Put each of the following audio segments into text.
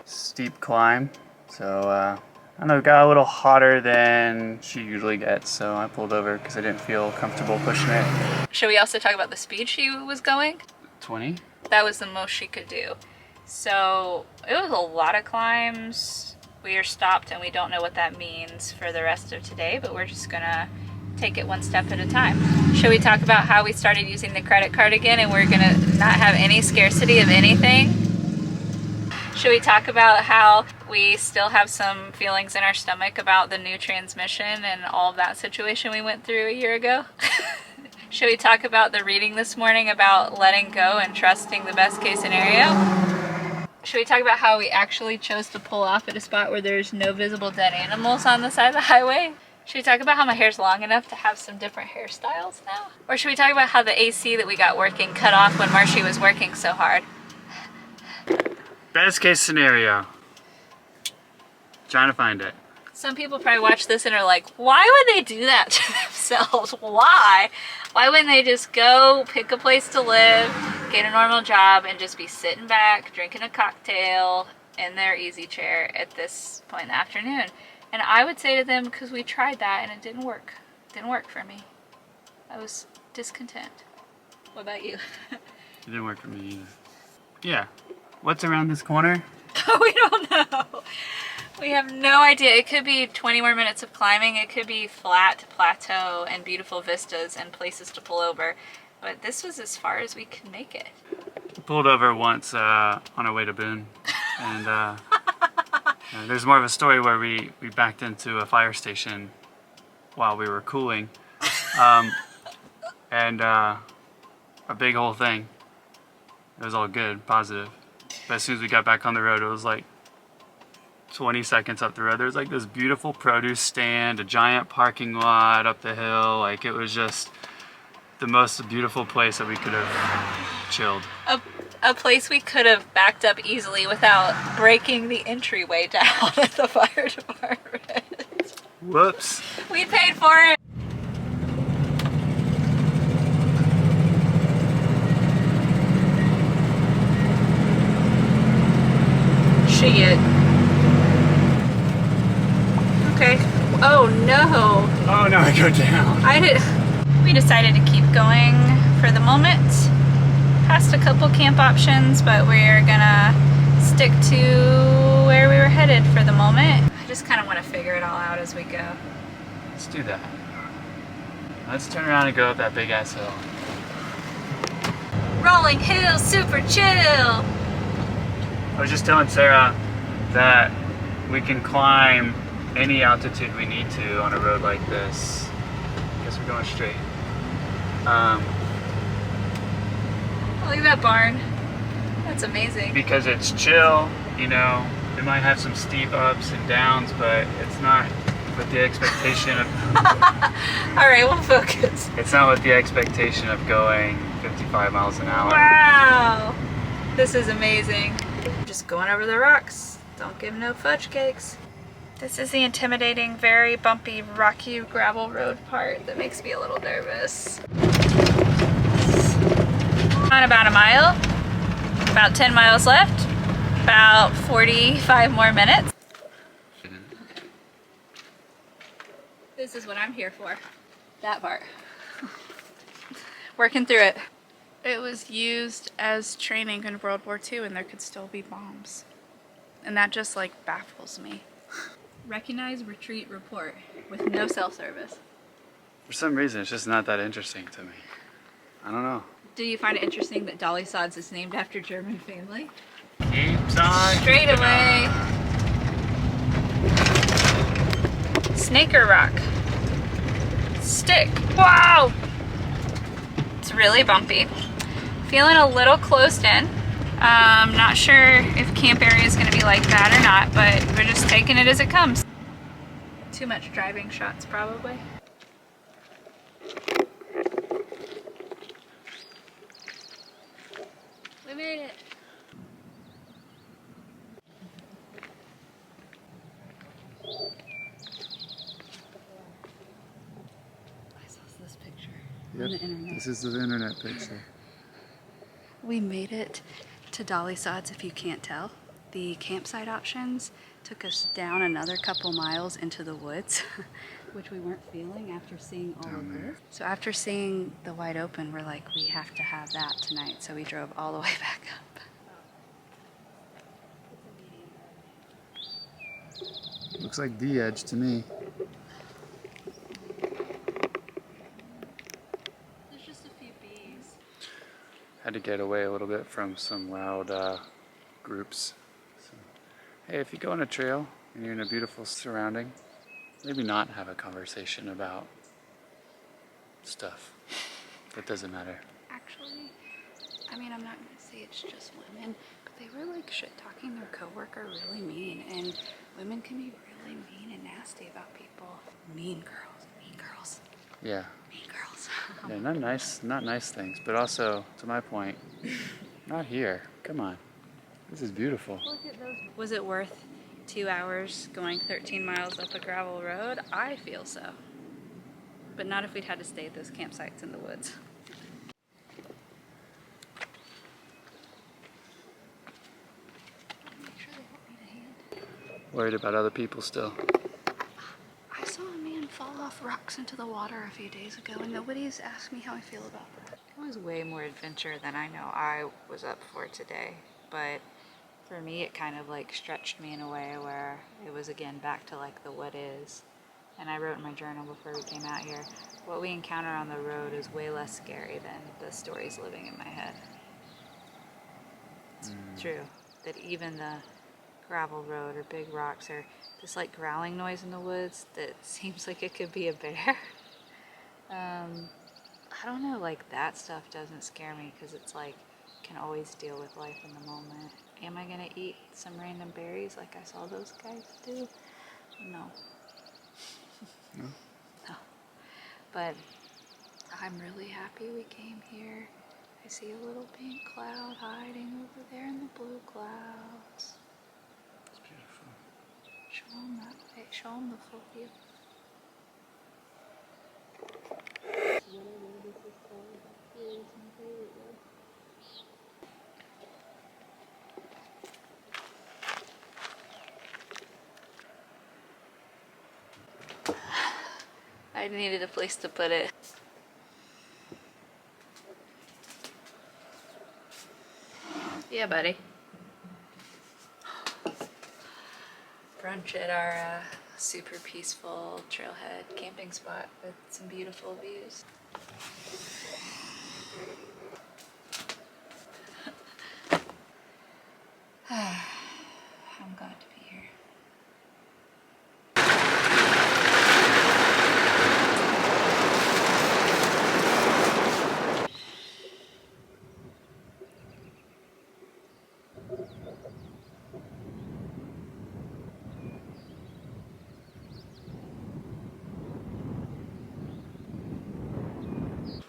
steep climb. So I don't know, it got a little hotter than she usually gets, so I pulled over because I didn't feel comfortable pushing it. Should we also talk about the speed she was going? 20? That was the most she could do. So it was a lot of climbs. We are stopped and we don't know what that means for the rest of today, but we're just gonna take it one step at a time. Should we talk about how we started using the credit card again and we're gonna not have any scarcity of anything? Should we talk about how we still have some feelings in our stomach about the new transmission and all of that situation we went through a year ago? Should we talk about the reading this morning about letting go and trusting the best case scenario? Should we talk about how we actually chose to pull off at a spot where there's no visible dead animals on the side of the highway? Should we talk about how my hair's long enough to have some different hairstyles now? Or should we talk about how the AC that we got working cut off when Marshy was working so hard? Best case scenario. Trying to find it. Some people probably watch this and are like, why would they do that to themselves? Why? Why wouldn't they just go pick a place to live, get a normal job, and just be sitting back, drinking a cocktail in their easy chair at this point in the afternoon? And I would say to them, because we tried that and it didn't work. It didn't work for me. I was discontent. What about you? It didn't work for me either. Yeah. What's around this corner? We don't know. We have no idea. It could be 20 more minutes of climbing. It could be flat plateau and beautiful vistas and places to pull over. But this was as far as we could make it. Pulled over once on our way to Boone. And there's more of a story where we backed into a fire station while we were cooling. And a big whole thing. It was all good, positive. But as soon as we got back on the road, it was like 20 seconds up the road. There was like this beautiful produce stand, a giant parking lot up the hill. Like it was just the most beautiful place that we could have chilled. A place we could have backed up easily without breaking the entryway down at the fire department. Whoops. We paid for it. Shit. Okay. Oh no. Oh no, I go down. We decided to keep going for the moment. Passed a couple camp options, but we're gonna stick to where we were headed for the moment. I just kind of want to figure it all out as we go. Let's do that. Let's turn around and go up that big ass hill. Rolling hills, super chill. I was just telling Sarah that we can climb any altitude we need to on a road like this. I guess we're going straight. Look at that barn. That's amazing. Because it's chill, you know. It might have some steep ups and downs, but it's not with the expectation of... Alright, we'll focus. It's not with the expectation of going 55 miles an hour. Wow! This is amazing. Just going over the rocks. Don't give no fudge cakes. This is the intimidating, very bumpy, rocky gravel road part that makes me a little nervous. On about a mile, about 10 miles left, about 45 more minutes. This is what I'm here for, that part. Working through it. It was used as training in World War II and there could still be bombs. And that just like baffles me. Recognize, retreat, report with no cell service. For some reason, it's just not that interesting to me. I don't know. Do you find it interesting that Dolly Sods is named after German family? Keeps on. Straight away. Snaker rock. Stick. Wow! It's really bumpy. Feeling a little closed in. Not sure if camp area is going to be like that or not, but we're just taking it as it comes. Too much driving shots, probably. We made it. I saw this picture on the internet. This is the internet picture. We made it to Dolly Sods, if you can't tell. The campsite options took us down another couple miles into the woods, which we weren't feeling after seeing all of this. So after seeing the wide open, we're like, we have to have that tonight. So we drove all the way back up. Looks like D edge to me. There's just a few bees. Had to get away a little bit from some loud groups. So, hey, if you go on a trail and you're in a beautiful surrounding, maybe not have a conversation about stuff that doesn't matter. Actually, I mean, I'm not going to say it's just women, but they were like shit talking their coworker really mean, and women can be really mean and nasty about people. Mean girls, mean girls. Yeah. Mean girls. Yeah, not nice things, but also, to my point, not here. Come on. This is beautiful. Look at those. Was it worth 2 hours going 13 miles up a gravel road? I feel so. But not if we'd had to stay at those campsites in the woods. Make sure they help me to hand. Worried about other people still. I saw a man fall off rocks into the water a few days ago, and nobody's asked me how I feel about that. It was way more adventure than I know I was up for today, but for me it kind of like stretched me in a way where it was again back to like the what is. And I wrote in my journal before we came out here, what we encounter on the road is way less scary than the stories living in my head. It's true that even the gravel road or big rocks or this like growling noise in the woods that seems like it could be a bear. I don't know, like that stuff doesn't scare me because it's like can always deal with life in the moment. Am I gonna eat some random berries like I saw those guys do? No. No. No. But I'm really happy we came here. I see a little pink cloud hiding over there in the blue clouds. It's beautiful. Show them that way. Show them the full view. I needed a place to put it. Yeah, buddy. Brunch at our super peaceful trailhead camping spot with some beautiful views. I'm glad to be here.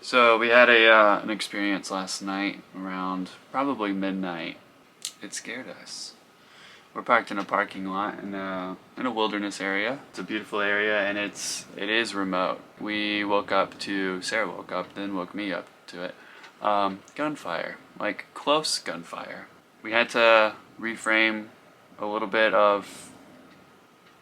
So we had an experience last night around probably midnight. It scared us. We're parked in a parking lot in a wilderness area. It's a beautiful area and it is remote. We woke up to, Sarah woke up, then woke me up to it. Gunfire, like close gunfire. We had to reframe a little bit of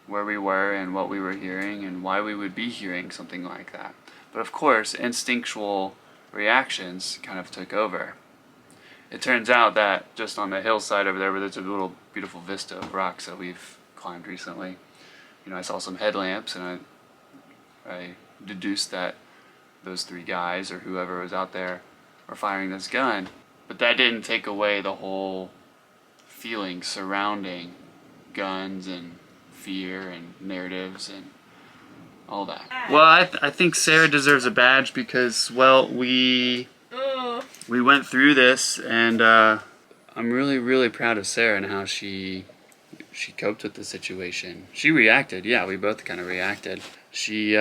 where we were and what we were hearing and why we would be hearing something like that. But of course, instinctual reactions kind of took over. It turns out that just on the hillside over there where there's a little beautiful vista of rocks that we've climbed recently, you know, I saw some headlamps and I deduced that those three guys or whoever was out there were firing this gun. But that didn't take away the whole feeling surrounding guns and fear and narratives and all that. Well, I think Sarah deserves a badge because, well, we went through this, and I'm really proud of Sarah and how she coped with the situation. She reacted, yeah, we both kind of reacted. She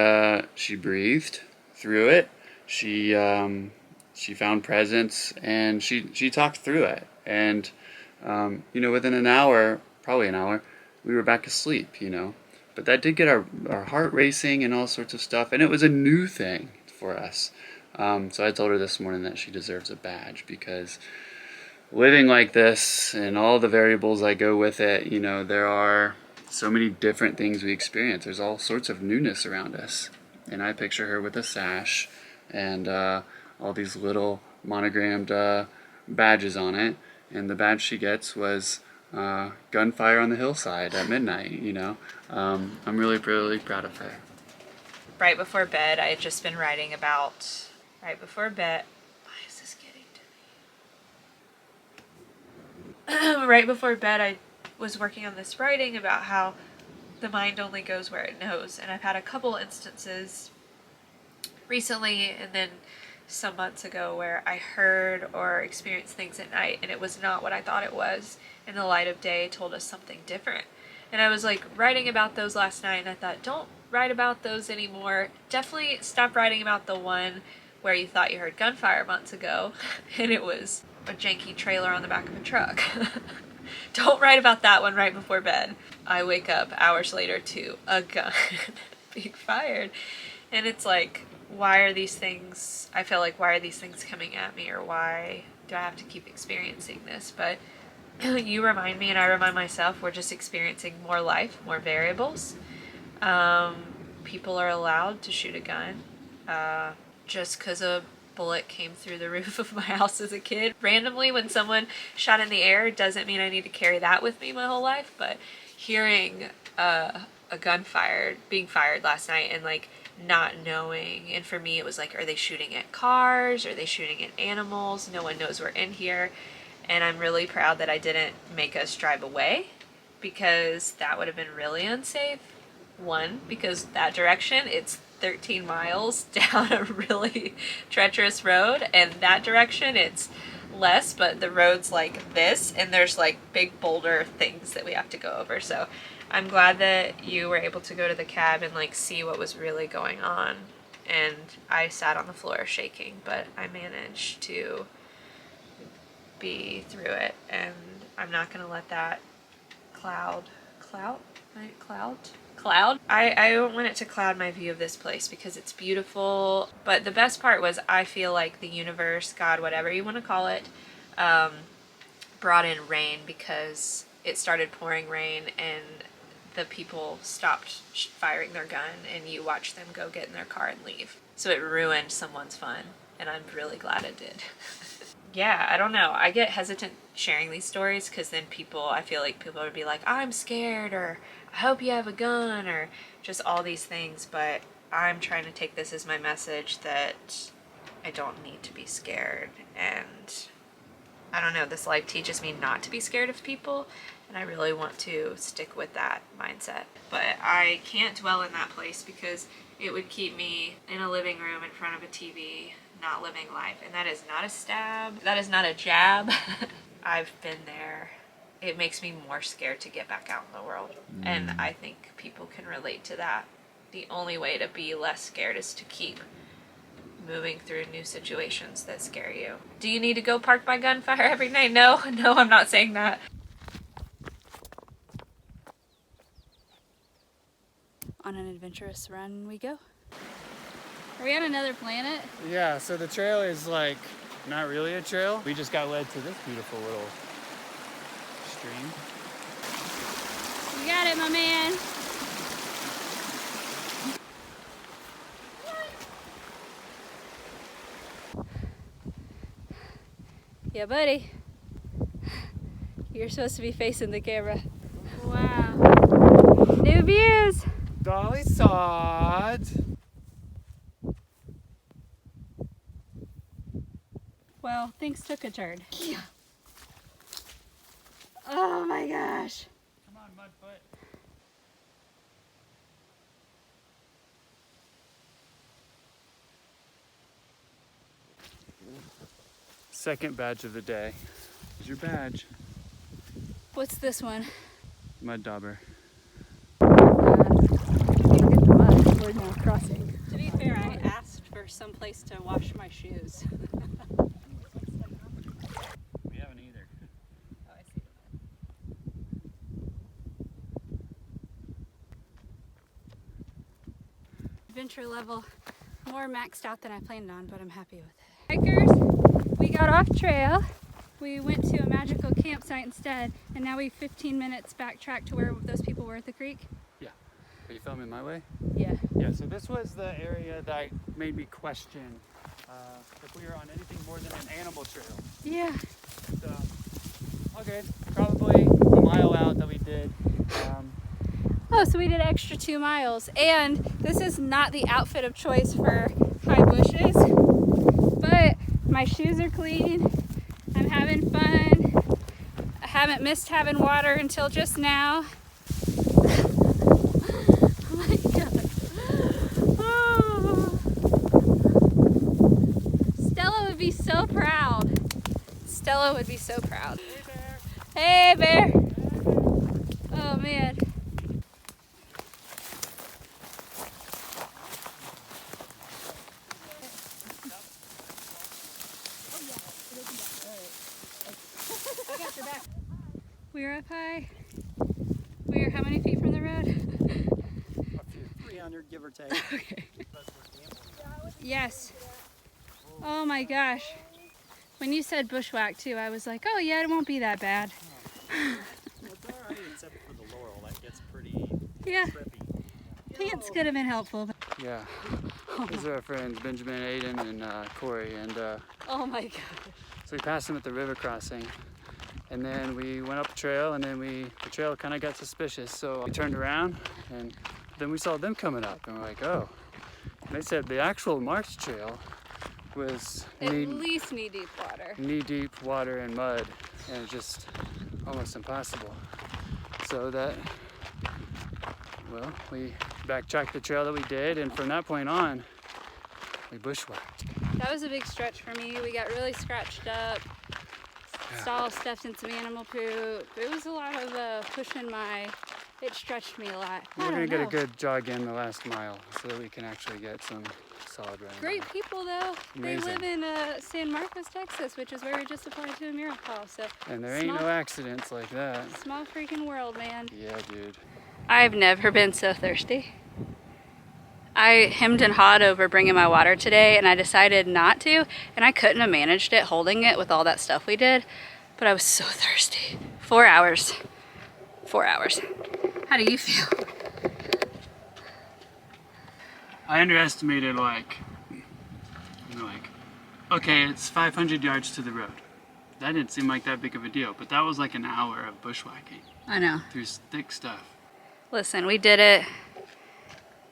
breathed through it. She found presence, and she talked through it. And you know, within an hour, probably an hour, we were back asleep, you know. But that did get our heart racing and all sorts of stuff, and it was a new thing for us. So I told her this morning that she deserves a badge because living like this and all the variables that go with it, you know, there are so many different things we experience. There's all sorts of newness around us. And I picture her with a sash and all these little monogrammed badges on it. And the badge she gets was Gunfire on the hillside at midnight, you know. I'm really, really proud of her. Right before bed, I had just been writing about, right before bed, why is this getting to me? Right before bed, I was working on this writing about how the mind only goes where it knows. And I've had a couple instances recently and then some months ago where I heard or experienced things at night and it was not what I thought it was, and the light of day told us something different. And I was like writing about those last night and I thought, don't write about those anymore. Definitely stop writing about the one where you thought you heard gunfire months ago and it was a janky trailer on the back of a truck. Don't write about that one right before bed. I wake up hours later to a gun being fired and it's like, why are these things, I feel like, why are these things coming at me, or why do I have to keep experiencing this? But you remind me and I remind myself we're just experiencing more life, more variables. People are allowed to shoot a gun just because a bullet came through the roof of my house as a kid. Randomly, when someone shot in the air doesn't mean I need to carry that with me my whole life, but hearing a gun being fired last night and like not knowing, and for me it was like, are they shooting at cars? Are they shooting at animals? No one knows we're in here. And I'm really proud that I didn't make us drive away, because that would have been really unsafe. One, because that direction, it's 13 miles down a really treacherous road, and that direction it's less, but the road's like this and there's like big boulder things that we have to go over. So I'm glad that you were able to go to the cab and like see what was really going on. And I sat on the floor shaking, but I managed to be through it, and I'm not gonna let that cloud. I don't want it to cloud my view of this place, because it's beautiful. But the best part was, I feel like the universe, God, whatever you want to call it, brought in rain, because it started pouring rain and the people stopped firing their gun and you watched them go get in their car and leave. So it ruined someone's fun, and I'm really glad it did. Yeah, I don't know. I get hesitant sharing these stories because then I feel like people would be like, I'm scared, or I hope you have a gun, or just all these things. But I'm trying to take this as my message that I don't need to be scared. And I don't know, this life teaches me not to be scared of people, and I really want to stick with that mindset. But I can't dwell in that place because it would keep me in a living room in front of a TV, not living life. And that is not a stab. That is not a jab. I've been there. It makes me more scared to get back out in the world. And I think people can relate to that. The only way to be less scared is to keep moving through new situations that scare you. Do you need to go park by Gunfire every night? No, I'm not saying that. On an adventurous run we go. Are we on another planet? Yeah, so the trail is like not really a trail. We just got led to this beautiful little stream. You got it, my man. Yeah, buddy. You're supposed to be facing the camera. Wow. New views. Dolly Sods. Well, things took a turn. Yeah. Oh my gosh. Come on, Mudfoot. Second badge of the day. Here's your badge. What's this one? Mud dauber. Get the mud. We're now crossing. To be fair, I asked for some place to wash my shoes. We haven't either. Oh, I see the adventure level more maxed out than I planned on, but I'm happy with it. Hikers, we got off trail we went to a magical campsite instead, and now we 15 minutes backtrack to where those people were at the creek. Yeah. Are you filming my way? Yeah. Yeah, so this was the area that made me question if we were on anything more than an animal trail. Yeah. So, okay, probably a mile out that we did. Oh, so we did extra 2 miles. And this is not the outfit of choice for high bushes, but my shoes are clean. I'm having fun. I haven't missed having water until just now. Oh my God. Oh. Stella would be so proud. Stella would be so proud. Hey, Bear. Hey, Bear. Oh, man. We're up high. We're how many feet from the road? A few, 300 give or take. Okay. Yes. Oh my gosh. When you said bushwhack too, I was like, oh yeah, it won't be that bad. Well, it's alright, except for the laurel. That gets pretty Yeah. trippy. Pants could have been helpful. But... Yeah, these are our friends Benjamin, Aiden, and Corey. And Oh my gosh. so we passed them at the river crossing. And then we went up the trail, and then the trail kind of got suspicious. So we turned around, and then we saw them coming up, and we're like, oh. And they said the actual marked trail was At least knee-deep water. knee-deep water and mud, and it's just almost impossible. So that, well, we backtracked the trail that we did, and from that point on, we bushwhacked. That was a big stretch for me. We got really scratched up. Stall stepped in some animal poop. It was a lot of pushing my, it stretched me a lot. We're gonna get a good jog in the last mile so that we can actually get some solid running. Great people though. Amazing. They live in San Marcos, Texas, which is where we just applied to a mural call. So And there ain't no accidents like that. small freaking world, man. Yeah, dude. I've never been so thirsty. I hemmed and hawed over bringing my water today, and I decided not to, and I couldn't have managed it holding it with all that stuff we did, but I was so thirsty. 4 hours. 4 hours. How do you feel? I underestimated okay, it's 500 yards to the road. That didn't seem like that big of a deal, but that was like an hour of bushwhacking I know. through thick stuff. Listen, we did it.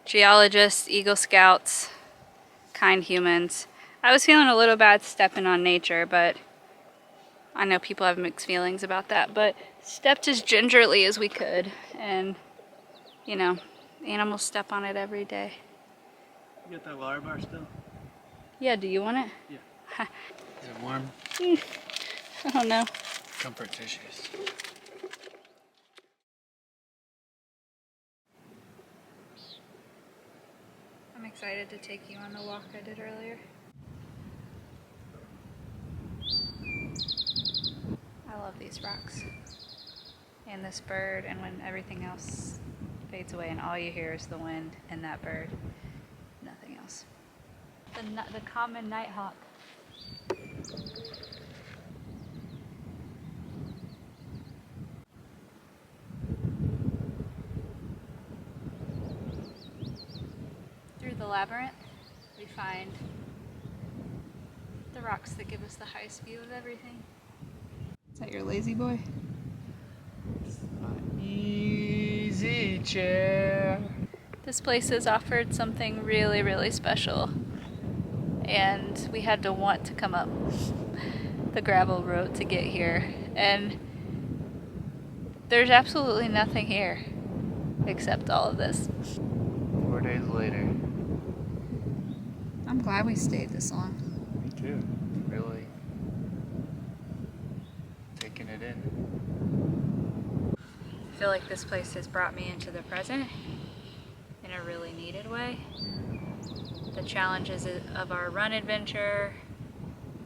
Geologists, Eagle Scouts, kind humans. I was feeling a little bad stepping on nature, but I know people have mixed feelings about that, but stepped as gingerly as we could, and you know, animals step on it every day. You got that water bar still? Yeah, do you want it? Yeah. Is it warm? I don't know. Comfort tissues. I'm excited to take you on the walk I did earlier. I love these rocks and this bird, and when everything else fades away and all you hear is the wind and that bird, nothing else. The common nighthawk. Through the labyrinth, we find the rocks that give us the highest view of everything. Is that your lazy boy? Easy chair. This place has offered something really, really special, and we had to want to come up the gravel road to get here, and there's absolutely nothing here except all of this. 4 days later. I'm glad we stayed this long. Me too. Really taking it in. I feel like this place has brought me into the present in a really needed way. The challenges of our run adventure,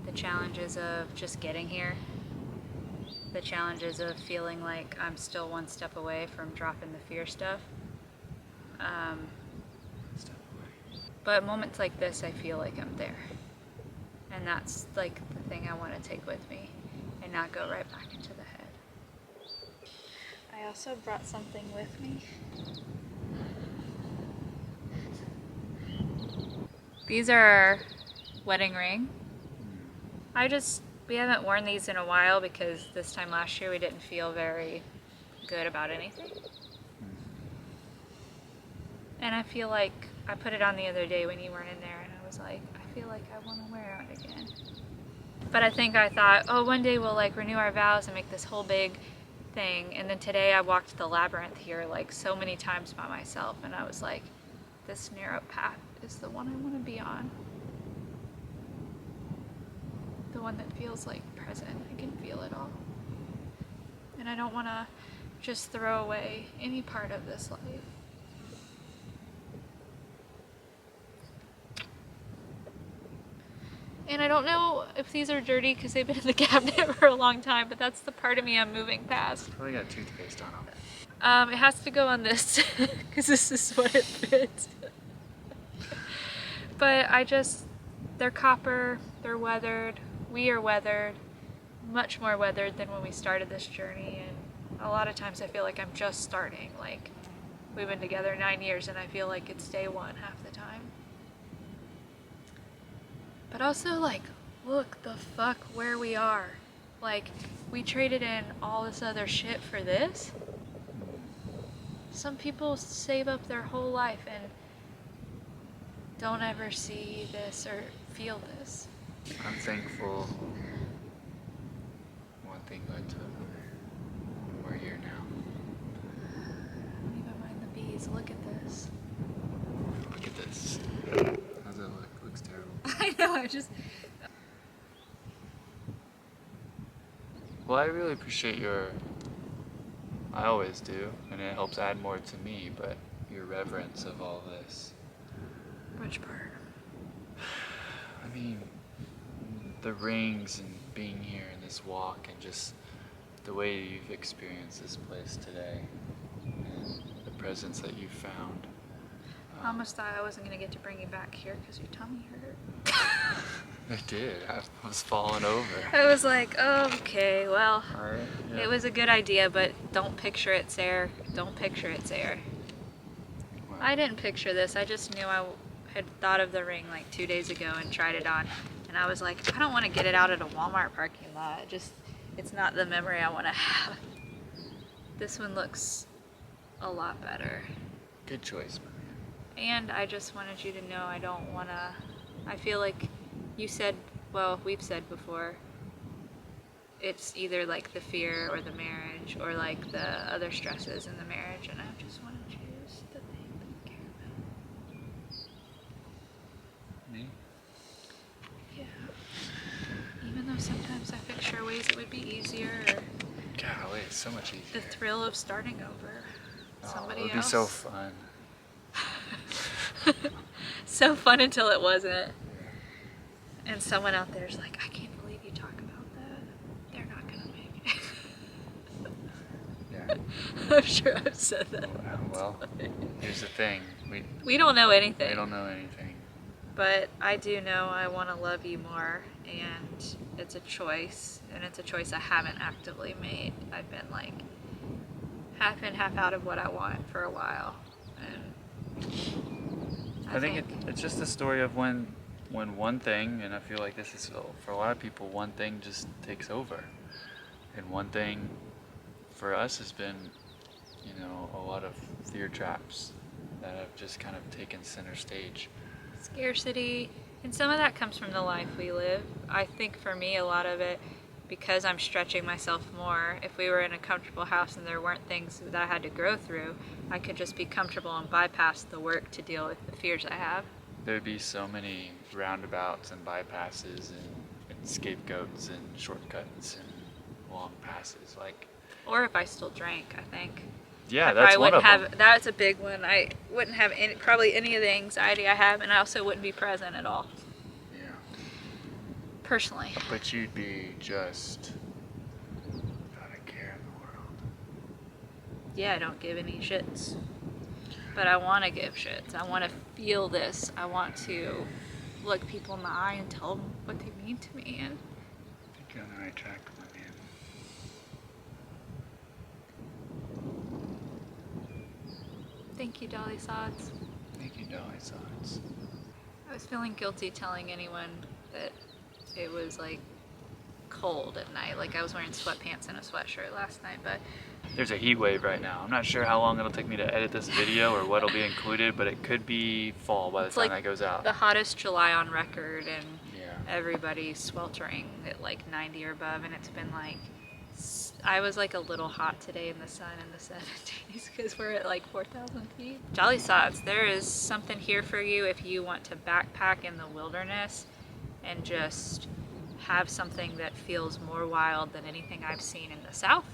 the challenges of just getting here, the challenges of feeling like I'm still one step away from dropping the fear stuff. But moments like this, I feel like I'm there. And that's like the thing I want to take with me. And and not go right back into the head. I also brought something with me. These are our wedding ring. We haven't worn these in a while because this time last year we didn't feel very good about anything. And I feel like I put it on the other day when you weren't in there and I was like, I feel like I want to wear it again. But I thought, oh, one day we'll like renew our vows and make this whole big thing. And then today I walked the Labyrinth here like so many times by myself and I was like, this narrow path is the one I want to be on. The one that feels like present. I can feel it all. And I don't want to just throw away any part of this life. And I don't know if these are dirty because they've been in the cabinet for a long time, but that's the part of me I'm moving past. Probably got toothpaste on them. It has to go on this because this is what it fits. But they're copper, they're weathered. We are weathered, much more weathered than when we started this journey. And a lot of times I feel like I'm just starting. Like, we've been together 9 years and I feel like it's day one half the time. But also, like, look the fuck where we are. Like, we traded in all this other shit for this. Some people save up their whole life and don't ever see this or feel this. I'm thankful one thing led to another. We're here now. Don't even mind the bees. Look at this. Look at this. How's that look? Looks terrible. I know, Well, I really appreciate I always do, and it helps add more to me, but your reverence of all this. Which part? I mean, the rings and being here and this walk and just the way you've experienced this place today and the presence that you've found. I almost thought I wasn't going to get to bring you back here because your tummy hurt. I did. I was falling over. I was like, oh, okay, well, Yeah. it was a good idea, but don't picture it, Sarah. Don't picture it, Sarah. Wow. I didn't picture this. I just knew I had thought of the ring like 2 days ago and tried it on. And I was like, I don't want to get it out at a Walmart parking lot. It's not the memory I want to have. This one looks a lot better. Good choice, man. And I just wanted you to know I feel like you said, well, we've said before, it's either like the fear or the marriage or like the other stresses in the marriage, and I just wanted you to think that you care about. Me? Yeah. Even though sometimes I picture ways it would be easier, or Golly, it's so much easier. the thrill of starting over. Somebody it would be else. so fun. So fun until it wasn't. And someone out there's like, I can't believe you talk about that. They're not gonna make it. Yeah. I'm sure I've said that. Well, here's the thing. We don't know anything. We don't know anything. But I do know I want to love you more, and it's a choice, and it's a choice I haven't actively made. I've been like half in, half out of what I want for a while, and I think it's just a story of when one thing, and I feel like this is for a lot of people, one thing just takes over, and one thing for us has been, a lot of fear traps that have just kind of taken center stage. Scarcity, and some of that comes from the life we live. I think for me, a lot of it, because I'm stretching myself more, if we were in a comfortable house and there weren't things that I had to grow through, I could just be comfortable and bypass the work to deal with the fears I have. There'd be so many roundabouts and bypasses and scapegoats and shortcuts and long passes, Or if I still drank, I think. Yeah, I that's one wouldn't of have, them. That's a big one. I wouldn't have probably any of the anxiety I have, and I also wouldn't be present at all. Yeah. Personally. But you'd be just without a care in the world. Yeah, I don't give any shits. But I want to give shits. I want to feel this. I want to look people in the eye and tell them what they mean to me. And I think you're on the right track, my man. Thank you, Dolly Sods. Thank you, Dolly Sods. I was feeling guilty telling anyone that it was like cold at night. Like I was wearing sweatpants and a sweatshirt last night, but There's a heat wave right now. I'm not sure how long it'll take me to edit this video or what'll be included, but it could be fall by the it's time like that goes out. the hottest July on record, and Yeah. everybody's sweltering at like 90 or above, and it's been like, I was like a little hot today in the sun in the 70s because we're at like 4,000 feet. Jolly Sods, there is something here for you if you want to backpack in the wilderness and just have something that feels more wild than anything I've seen in the South.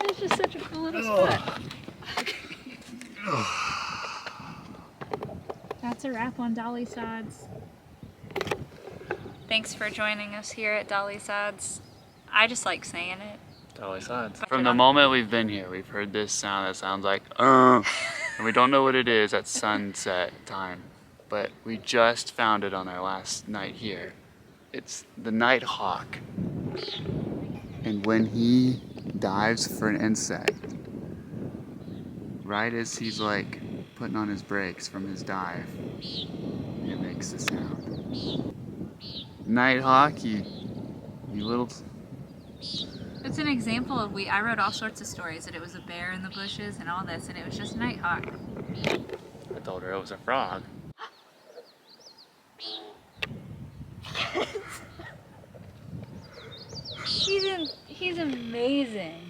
It's just such a cool little spot. That's a wrap on Dolly Sods. Thanks for joining us here at Dolly Sods. I just like saying it. Dolly Sods. From the moment we've been here, we've heard this sound that sounds like, and we don't know what it is at sunset time, but we just found it on our last night here. It's the night hawk. And when he dives for an insect, right as he's like putting on his brakes from his dive, it makes the sound. Nighthawk, you little... It's an example of I wrote all sorts of stories that it was a bear in the bushes and all this, and it was just Nighthawk. I told her it was a frog. He's amazing.